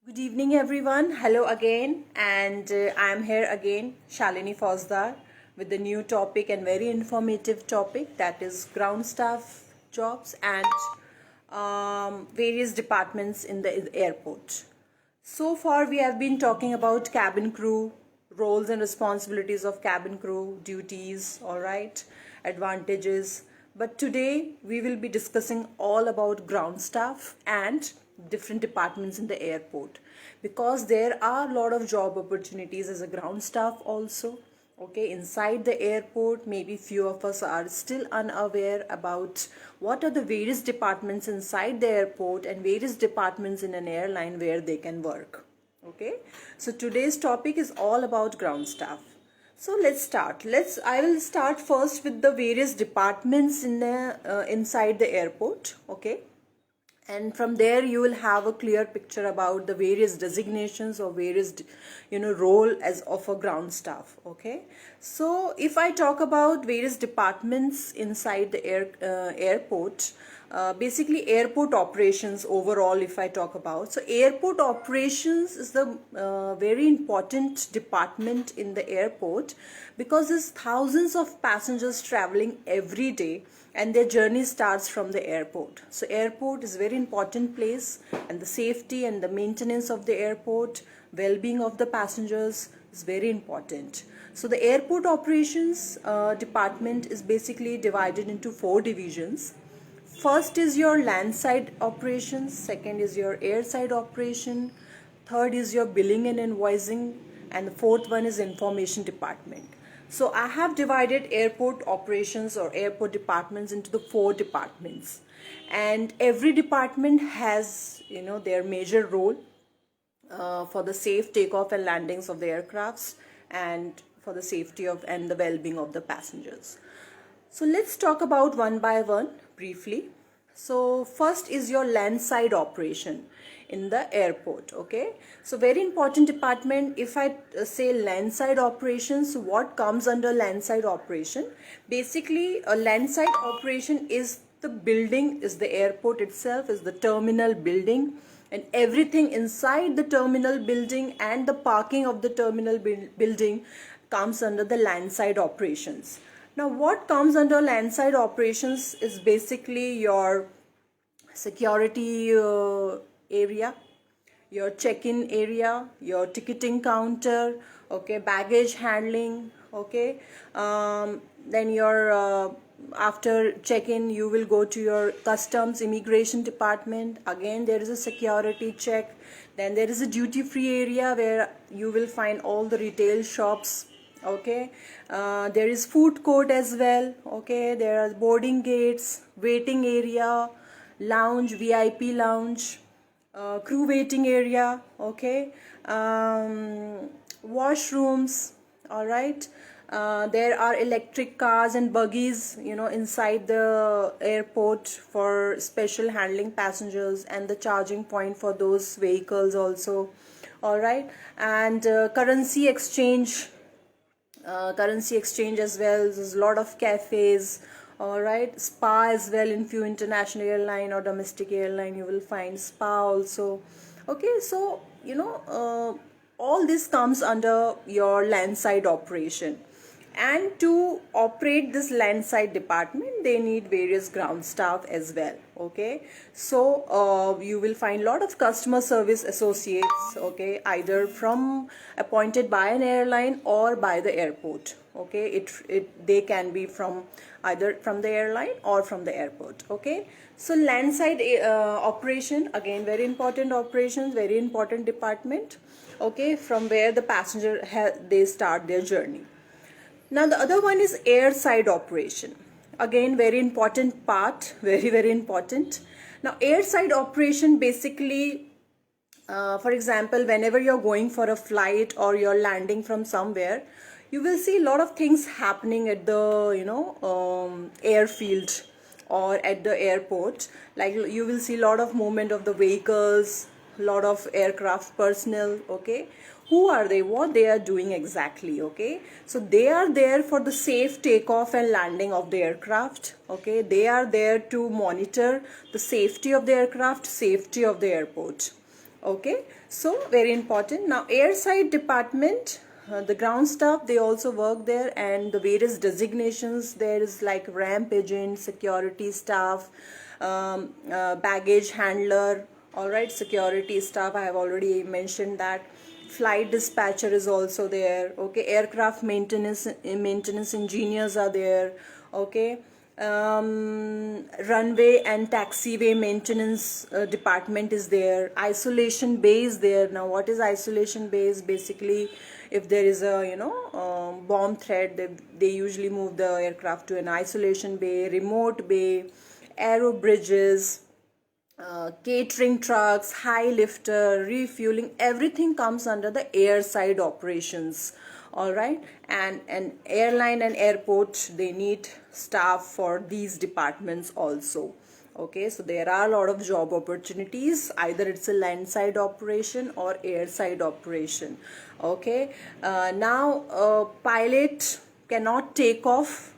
Good evening, everyone. Hello again, and I'm here again, Shalini Fouzdar, with the new topic and very informative topic, that is ground staff jobs and various departments in the airport. So far, we have been talking about cabin crew, roles and responsibilities of cabin crew, duties, all right, advantages. But today, we will be discussing all about ground staff and different departments in the airport, because there are a lot of job opportunities as a ground staff also. Okay, inside the airport, maybe few of us are still unaware about what are the various departments inside the airport and various departments in an airline where they can work. Okay, so today's topic is all about ground staff. So let's start. I will start first with the various departments inside the airport. Okay, and from there you will have a clear picture about the various designations or various role as of a ground staff. Okay, so if I talk about various departments inside the airport, basically airport operations overall, if I talk about, so airport operations is the very important department in the airport, because there's thousands of passengers traveling every day and their journey starts from the airport. So airport is a very important place, and the safety and the maintenance of the airport, well-being of the passengers is very important. So the airport operations department is basically divided into 4 divisions. First is your landside operations, second is your airside operation, third is your billing and invoicing, and the fourth one is information department. So I have divided airport operations or airport departments into the 4 departments, and every department has their major role for the safe takeoff and landings of the aircrafts, and for the safety of and the well-being of the passengers. So let's talk about one by one briefly. So first is your landside operation in the airport. Okay, so very important department. If I say landside operations, what comes under landside operation? Basically, a landside operation is the building, is the airport itself, is the terminal building, and everything inside the terminal building and the parking of the terminal building comes under the landside operations. Now, what comes under landside operations is basically your security area, your check-in area, your ticketing counter, okay, baggage handling, okay. Then your after check-in, you will go to your customs immigration department. Again, there is a security check. Then there is a duty-free area where you will find all the retail shops. Okay, there is food court as well. Okay, there are boarding gates, waiting area, lounge, VIP lounge, crew waiting area. Okay, washrooms. All right, there are electric cars and buggies inside the airport for special handling passengers, and the charging point for those vehicles also. All right, and currency exchange as well. There's a lot of cafes. All right, spa as well. In few international airline or domestic airline, you will find spa also. Okay, so all this comes under your landside operation, and to operate this landside department, they need various ground staff as well. Okay, so you will find a lot of customer service associates, okay, either from appointed by an airline or by the airport. Okay, they can be from either from the airline or from the airport. Okay, so landside operation, again, very important operations, very important department. Okay, from where the passenger they start their journey. Now the other one is airside operation. Again, very important part, very important. Now airside operation, basically, for example, whenever you're going for a flight or you're landing from somewhere, you will see a lot of things happening at the airfield or at the airport. Like, you will see a lot of movement of the vehicles, a lot of aircraft personnel. Okay, who are they, what they are doing exactly? Okay, so they are there for the safe takeoff and landing of the aircraft. Okay, they are there to monitor the safety of the aircraft, safety of the airport. Okay, so very important. Now airside department, the ground staff, they also work there, and the various designations there is like ramp agent, security staff, baggage handler. All right, security staff, I have already mentioned that. Flight dispatcher is also there. Okay, aircraft maintenance engineers are there. Okay, runway and taxiway maintenance department is there. Isolation bay is there. Now what is isolation bay? Is basically if there is a bomb threat, they usually move the aircraft to an isolation bay. Remote bay, aero bridges, catering trucks, high lifter, refueling, everything comes under the airside operations. All right, and an airline and airport, they need staff for these departments also. Okay, so there are a lot of job opportunities, either it's a landside operation or airside operation. Okay, now pilot cannot take off,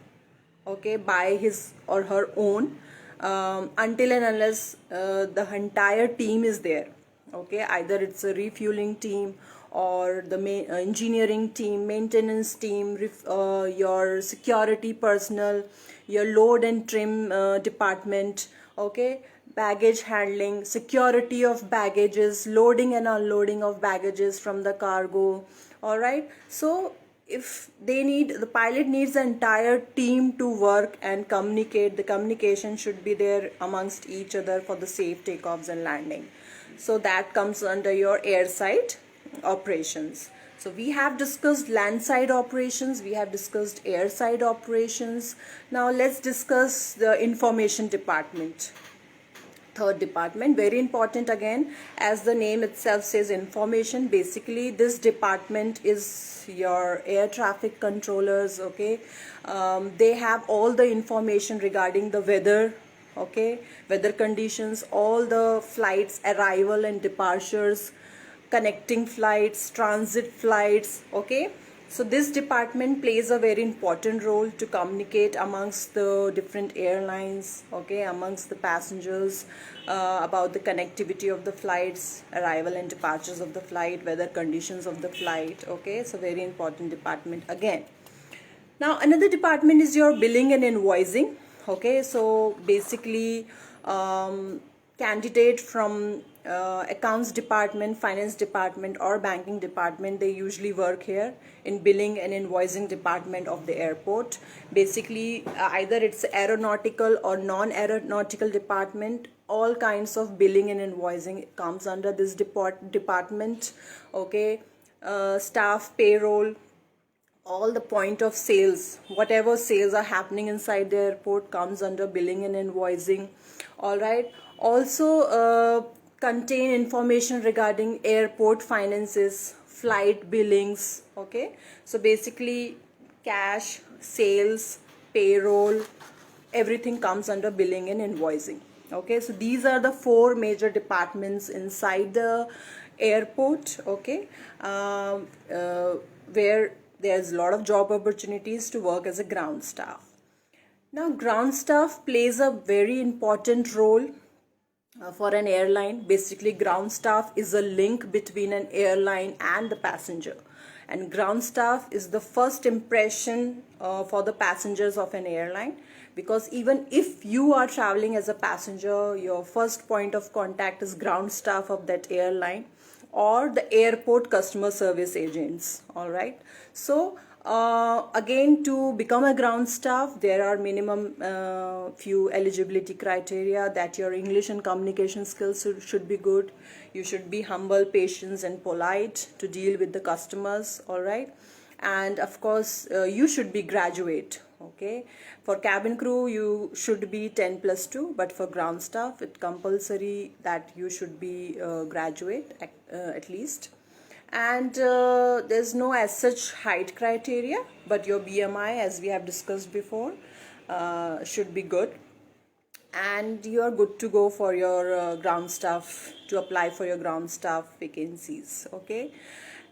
okay, by his or her own, until and unless the entire team is there. Okay, either it's a refueling team or the engineering team, maintenance team, your security personnel, your load and trim department. Okay, baggage handling, security of baggages, loading and unloading of baggages from the cargo. All right, so if the pilot needs the entire team to work and communicate, the communication should be there amongst each other for the safe takeoffs and landing. So that comes under your airside operations. So we have discussed landside operations, we have discussed airside operations. Now let's discuss the information department. Third department, very important again, as the name itself says, information. Basically this department is your air traffic controllers. Okay, they have all the information regarding the weather. Okay, weather conditions, all the flights, arrival and departures, connecting flights, transit flights. Okay, so this department plays a very important role to communicate amongst the different airlines, okay, amongst the passengers, about the connectivity of the flights, arrival and departures of the flight, weather conditions of the flight. Okay, it's a very important department again. Now another department is your billing and invoicing. Okay, so basically candidate from accounts department, finance department or banking department, they usually work here in billing and invoicing department of the airport. Basically either it's aeronautical or non-aeronautical department, all kinds of billing and invoicing comes under this department. Okay, staff, payroll, all the point of sales, whatever sales are happening inside the airport comes under billing and invoicing. All right, also contain information regarding airport finances, flight billings. Okay, so basically cash, sales, payroll, everything comes under billing and invoicing. Okay, so these are the four major departments inside the airport. Okay, where there's a lot of job opportunities to work as a ground staff. Now ground staff plays a very important role for an airline. Basically ground staff is a link between an airline and the passenger, and ground staff is the first impression for the passengers of an airline, because even if you are traveling as a passenger, your first point of contact is ground staff of that airline or the airport customer service agents. All right, so again, to become a ground staff, there are minimum few eligibility criteria, that your English and communication skills should be good. You should be humble, patient and polite to deal with the customers. All right, and of course you should be graduate. Okay, for cabin crew you should be 10+2, but for ground staff it's compulsory that you should be graduate at least. And there's no as such height criteria, but your BMI, as we have discussed before, should be good, and you are good to go for your ground staff, to apply for your ground staff vacancies. Okay,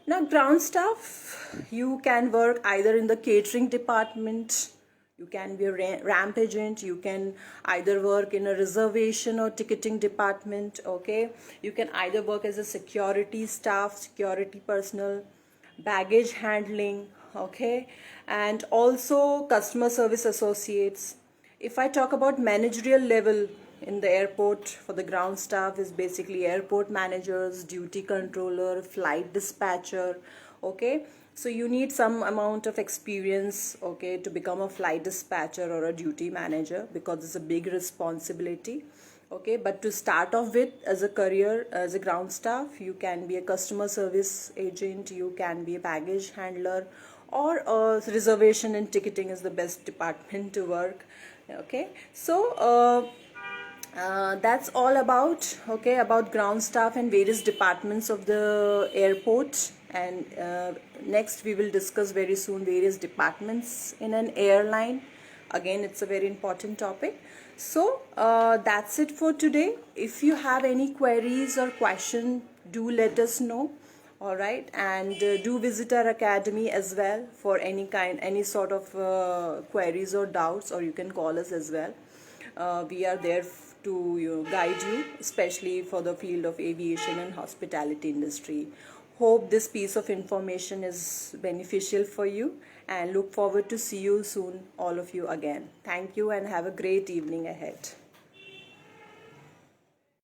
now ground staff, you can work either in the catering department, You can be a ramp agent. You can either work in a reservation or ticketing department. Okay, you can either work as a security staff, security personnel, baggage handling. Okay, and also customer service associates. If I talk about managerial level in the airport, for the ground staff is basically airport managers, duty controller, flight dispatcher. Okay, so you need some amount of experience, okay, to become a flight dispatcher or a duty manager, because it's a big responsibility. Okay, but to start off with, as a career as a ground staff, you can be a customer service agent, you can be a baggage handler, or reservation and ticketing is the best department to work. Okay, so that's all about, okay, about ground staff and various departments of the airport. And next we will discuss very soon various departments in an airline. Again, it's a very important topic. So that's it for today. If you have any queries or question, do let us know. All right, and do visit our academy as well for any sort of queries or doubts, or you can call us as well. We are there to guide you, especially for the field of aviation and hospitality industry. Hope this piece of information is beneficial for you, and look forward to see you soon, all of you again. Thank you and have a great evening ahead.